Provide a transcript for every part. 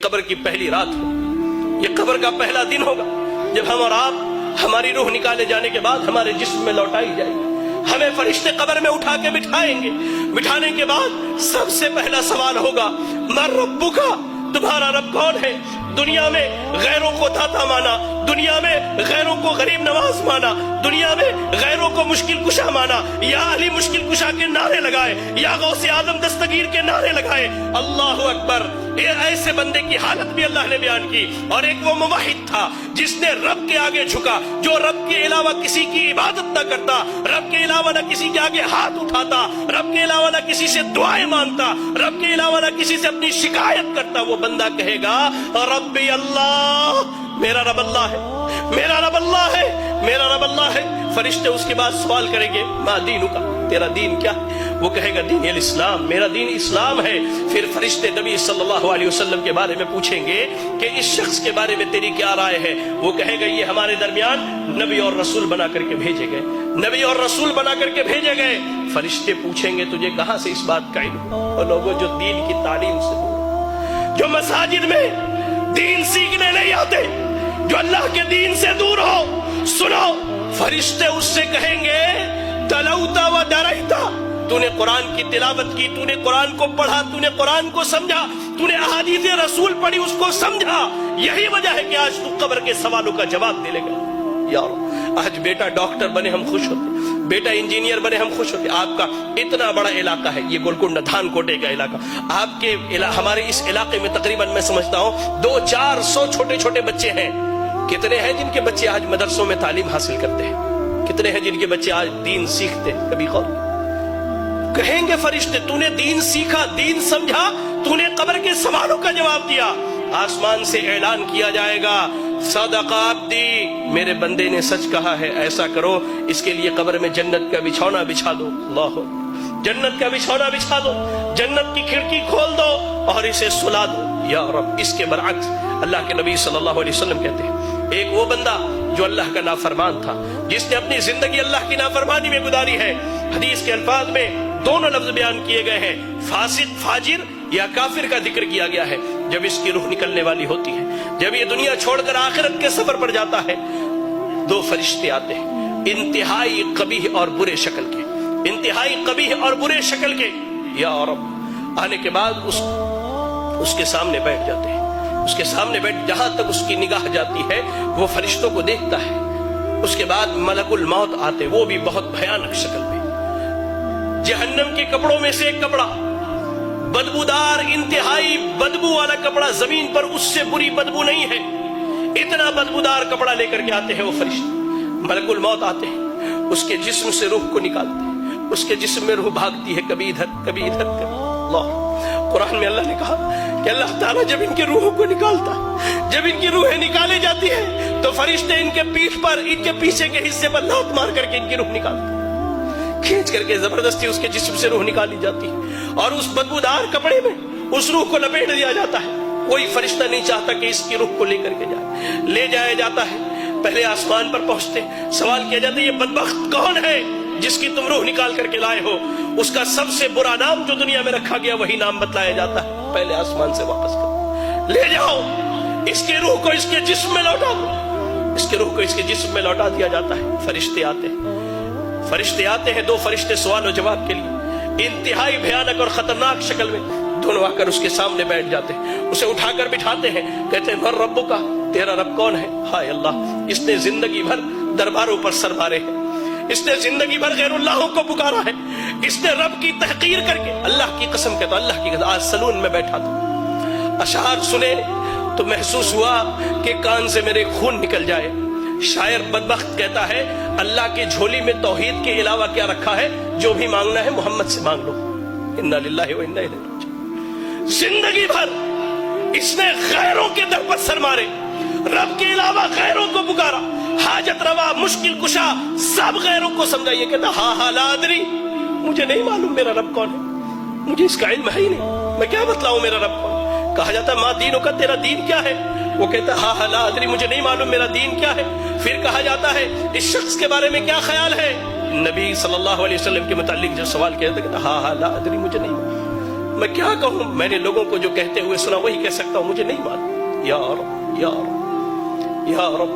قبر کی پہلی رات ہو، یہ قبر کا پہلا دن ہوگا جب ہم اور آپ ہماری روح نکالے جانے کے بعد ہمارے جسم میں لوٹائی جائے گی۔ ہمیں فرشتے قبر میں اٹھا کے بٹھائیں گے، بٹھانے کے بعد سب سے پہلا سوال ہوگا من ربک، تمہارا رب کون ہے؟ دنیا میں غیروں کو داتا مانا، دنیا میں غیروں کو غریب نواز مانا، دنیا میں غیروں کو مشکل کشا مانا، یا علی مشکل کشا کے نعرے لگائے، یا غوث اعظم دستگیر کے نعرے لگائے۔ اللہ اکبر، ایسے بندے کی حالت بھی اللہ نے بیان کی۔ اور ایک وہ موحد تھا جس نے رب کے آگے جھکا، جو رب کے علاوہ کسی کی عبادت نہ کرتا، رب کے علاوہ نہ کسی کے آگے ہاتھ اٹھاتا، رب کے علاوہ نہ کسی سے دعائیں مانگتا، رب کے علاوہ نہ کسی سے اپنی شکایت کرتا۔ وہ بندہ کہے گا ربی اللہ، میرا رب اللہ ہے، میرا رب اللہ ہے، میرا رب اللہ ہے۔ فرشتے اس کے بعد سوال کریں گے ما دینک، تیرا دین کیا ہے؟ وہ کہے گا دین الاسلام، میرا دین اسلام ہے۔ پھر فرشتے نبی صلی اللہ علیہ وسلم کے بارے میں پوچھیں گے کہ اس شخص کے بارے میں تیری کیا رائے ہے؟ وہ کہے گا یہ ہمارے درمیان نبی اور رسول بنا کر کے بھیجے گئے، نبی اور رسول بنا کر کے بھیجے گئے۔ فرشتے پوچھیں گے تجھے کہاں سے اس بات کا علم؟ اور لوگوں جو دین کی تعلیم سے دور، جو مساجد میں دین سیکھنے نہیں آتے، جو اللہ کے دین سے دور ہو، سنو، فرشتے اس سے کہیں گے تلوتا و درائتا، تو نے قرآن کی تلاوت کی، تو نے قرآن کو پڑھا، تو نے قرآن کو سمجھا، تو نے احادیث رسول پڑھی، اس کو سمجھا، یہی وجہ ہے کہ آج تو قبر کے سوالوں کا جواب دے لے گا۔ یار آج بیٹا ڈاکٹر بنے ہم خوش ہوتے، بیٹا انجینئر بنے ہم خوش ہوتے۔ آپ کا اتنا بڑا علاقہ ہے یہ گولکنڈہ دھان کوٹے کا علاقہ، آپ کے ہمارے اس علاقے میں تقریباً میں سمجھتا ہوں 200-400 چھوٹے چھوٹے بچے ہیں۔ کتنے ہیں جن کے بچے آج مدرسوں میں تعلیم حاصل کرتے ہیں؟ کتنے ہیں جن کے بچے آج دین سیکھتے ہیں؟ کبھی غور کہیں گے فرشتے تو نے دین سیکھا، دین سمجھا، تو نے قبر کے سوالوں کا جواب دیا۔ آسمان سے اعلان کیا جائے گا صدق عبدی، میرے بندے نے سچ کہا ہے، ایسا کرو اس کے لیے قبر میں جنت کا بچھونا بچھا دو۔ اللہ، جنت کا بچھونا بچھا دو، جنت کی کھڑکی کھول دو اور اسے سلا دو۔ یا رب، اس کے برعکس اللہ کے نبی صلی اللہ علیہ وسلم کہتے ہیں ایک وہ بندہ جو اللہ کا نافرمان تھا، جس نے اپنی زندگی اللہ کی نافرمانی میں گزاری ہے۔ حدیث کے الفاظ میں دونوں لفظ بیان کیے گئے ہیں، فاسق، فاجر یا کافر کا ذکر کیا گیا ہے۔ جب اس کی روح نکلنے والی ہوتی ہے، جب یہ دنیا چھوڑ کر آخرت کے سفر پر جاتا ہے، دو فرشتے آتے ہیں انتہائی قبیح اور برے شکل کے، انتہائی قبیح اور برے شکل کے۔ یا رب، آنے کے بعد اس کے سامنے بیٹھ جاتے ہیں، اس کے سامنے بیٹھ، جہاں تک اس کی نگاہ جاتی ہے وہ فرشتوں کو دیکھتا ہے۔ اس کے بعد ملک الموت آتے، وہ بھی بہت بھیانک شکل میں، جہنم کے کپڑوں میں سے ایک کپڑا، بدبودار، انتہائی بدبو والا کپڑا، زمین پر اس سے بری بدبو نہیں ہے، اتنا بدبودار کپڑا لے کر کے آتے ہیں وہ فرشتے۔ ملک الموت آتے ہیں، اس کے جسم سے روح کو نکالتے ہیں، اس کے جسم میں روح بھاگتی ہے، کبھی ادھر کبھی ادھر۔ اللہ، قرآن میں اللہ نے کہا کہ اللہ تعالیٰ جب ان کی روحوں کو نکالتا ہے، جب ان کی روحیں نکالے جاتی ہیں تو فرشتے ان کے پیٹھ پر، ان کے پیچھے کے حصے پر لات مار کر کے ان کی روح نکالتے ہیں، کھینچ کر کے زبردستی اس کے جسم سے روح نکالی جاتی ہے، اور اس بدبودار کپڑے میں اس روح کو لپیٹ دیا جاتا ہے۔ کوئی فرشتہ نہیں چاہتا کہ اس کی روح کو لے کر کے جائے، لے جایا جاتا ہے۔ پہلے آسمان پر پہنچتے سوال کیا جاتا ہے یہ بدبخت کون ہے جس کی تم روح نکال کر کے لائے ہو؟ اس کا سب سے برا نام جو دنیا میں رکھا گیا وہی نام بتلایا جاتا ہے، پہلے آسمان سے واپس کر لے جاؤ، اس کی روح کو اس کے جسم میں لوٹا دو۔ اس کی روح کو اس کے جسم میں لوٹا دیا جاتا ہے۔ فرشتے آتے ہیں، فرشتے آتے ہیں، دو فرشتے سوال و جواب کے لیے انتہائی بھیانک اور خطرناک شکل میں دونوں آ کر اس کے سامنے بیٹھ جاتے ہیں، اسے اٹھا کر بٹھاتے ہیں، کہتے ہیں من ربک، تیرا رب کون ہے؟ ہائے اللہ، اس نے زندگی بھر درباروں پر سر مارے ہیں، اس نے زندگی بھر غیر اللہوں کو پکارا ہے، اس نے رب کی تحقیر کر کے، اللہ کی قسم کہتا ہوں، اللہ کی قسم، آج سلون میں بیٹھا تھا، اشعار سنے تو محسوس ہوا کہ کان سے میرے خون نکل جائے۔ شاعر بدبخت کہتا ہے اللہ کی جھولی میں توحید کے علاوہ کیا رکھا ہے؟ جو بھی مانگنا ہے محمد سے مانگ لو۔ انا للہ و انا الیہ راجعون۔ زندگی بھر اس نے غیروں کے در پر سر مارے، رب کے علاوہ غیروں کو پکارا، حاجت روا، مشکل کشا، سب غیروں کو سمجھا۔ یہ کہتا ہاں لا ادری، مجھے نہیں معلوم میرا رب کون ہے، مجھے اس کا علم ہے ہی نہیں، میں کیا بتلاؤں میرا رب کون ہے۔ کہا جاتا ما دینوں کا، تیرا دین کیا ہے؟ وہ کہتا ہاں لا ادری، مجھے نہیں معلوم میرا دین کیا ہے۔ پھر کہا جاتا ہے اس شخص کے بارے میں کیا خیال ہے؟ نبی صلی اللہ علیہ وسلم کے متعلق جو سوال کیا تھا، کہتا ہاں لا ادری، مجھے نہیں معلوم۔ میں کیا کہوں, میں نے لوگوں کو جو کہتے ہوئے سنا وہی کہہ سکتا ہوں, مجھے نہیں معلوم. یا رب یا رب یا رب,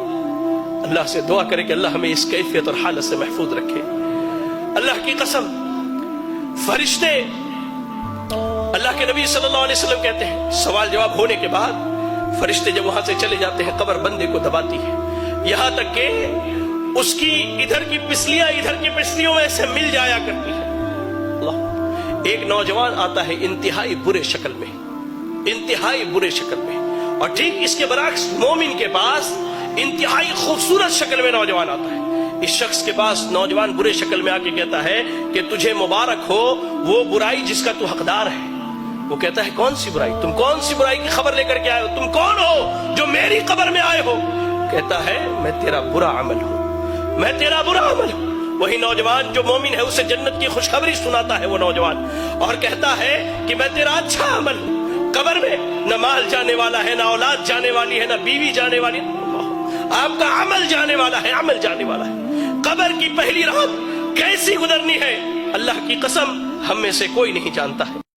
اللہ سے دعا کرے کہ اللہ ہمیں اس کیفیت اور حالت سے محفوظ رکھے. اللہ کی قسم, فرشتے, اللہ کے نبی صلی اللہ علیہ وسلم کہتے ہیں سوال جواب ہونے کے بعد فرشتے جب وہاں سے چلے جاتے ہیں قبر بندے کو دباتی ہے, یہاں تک کہ اس کی ادھر کی پسلیاں ادھر کی پسلیوں میں سے مل جایا کرتی ہے. اللہ, ایک نوجوان آتا ہے انتہائی برے شکل میں, انتہائی برے شکل میں, اور ٹھیک اس کے برعکس مومن کے پاس انتہائی خوبصورت شکل میں نوجوان آتا ہے. اس شخص کے پاس نوجوان برے شکل میں آ کے کہتا ہے کہ تجھے مبارک ہو وہ برائی جس کا تو حقدار ہے. وہ کہتا ہے کون سی برائی, تم کون سی برائی کی خبر لے کر کے آئے ہو, تم کون ہو جو میری قبر میں آئے ہو؟ کہتا ہے میں تیرا برا عمل ہوں, میں تیرا برا عمل ہوں. وہی نوجوان جو مومن ہے اسے جنت کی خوشخبری سناتا ہے وہ نوجوان, اور کہتا ہے کہ میں تیرا اچھا عمل ہوں. قبر میں نہ مال جانے والا ہے, نہ اولاد جانے والی ہے, نہ بیوی جانے والی ہے, آپ کا عمل جانے والا ہے, عمل جانے والا ہے. قبر کی پہلی رات کیسی گزرنی ہے اللہ کی قسم ہم میں سے کوئی نہیں جانتا ہے.